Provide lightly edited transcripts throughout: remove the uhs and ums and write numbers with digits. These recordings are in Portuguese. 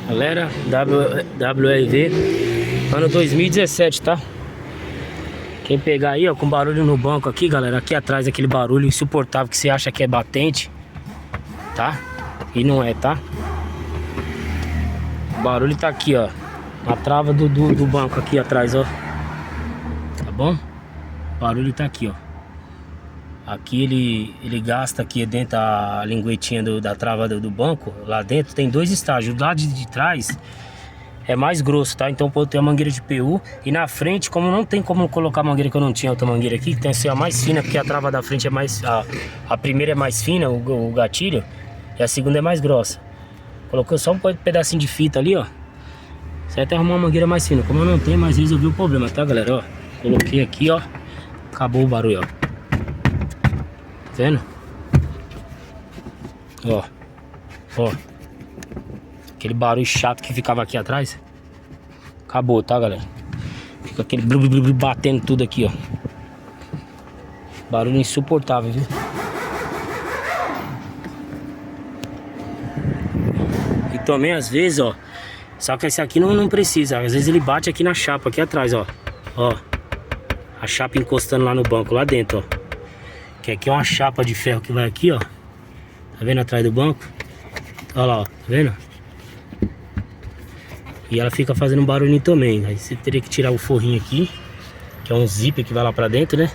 Galera, WRV ano 2017, tá? Quem pegar aí, ó, com barulho no banco aqui, galera, aqui atrás aquele barulho insuportável que você acha que é batente, tá? E não é, tá? O barulho tá aqui, ó, na trava do banco aqui atrás, ó. Tá bom? O barulho tá aqui, ó. Aqui ele gasta aqui dentro a linguetinha da trava do banco. Lá dentro tem dois estágios. Do lado de trás é mais grosso, tá? Então pode ter a mangueira de PU. E na frente, como não tem como colocar a mangueira, que eu não tinha outra mangueira aqui, que tem que ser a mais fina, porque a trava da frente é mais... A primeira é mais fina, o gatilho, e a segunda é mais grossa. Colocou só um pedacinho de fita ali, ó. Certo? É arrumar uma mangueira mais fina. Como eu não tenho, mas resolvi o problema, tá, galera? Ó, coloquei aqui, ó. Acabou o barulho, ó. Vendo? Ó. Ó. Aquele barulho chato que ficava aqui atrás. Acabou, tá, galera? Fica aquele batendo tudo aqui, ó. Barulho insuportável, viu? E também às vezes, ó. Só que esse aqui não precisa. Às vezes ele bate aqui na chapa, aqui atrás, ó. Ó. A chapa encostando lá no banco, lá dentro, ó. Que aqui é uma chapa de ferro que vai aqui, ó. Tá vendo atrás do banco? Olha lá, ó. Tá vendo? E ela fica fazendo um barulhinho também. Aí você teria que tirar o forrinho aqui, que é um zíper que vai lá pra dentro, né?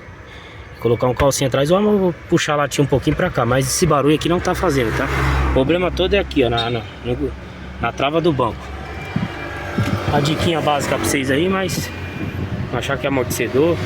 Colocar um calcinho atrás, ou eu vou puxar a latinha um pouquinho pra cá. Mas esse barulho aqui não tá fazendo, tá? O problema todo é aqui, ó, na trava do banco. A diquinha básica pra vocês aí, mas achar que é amortecedor.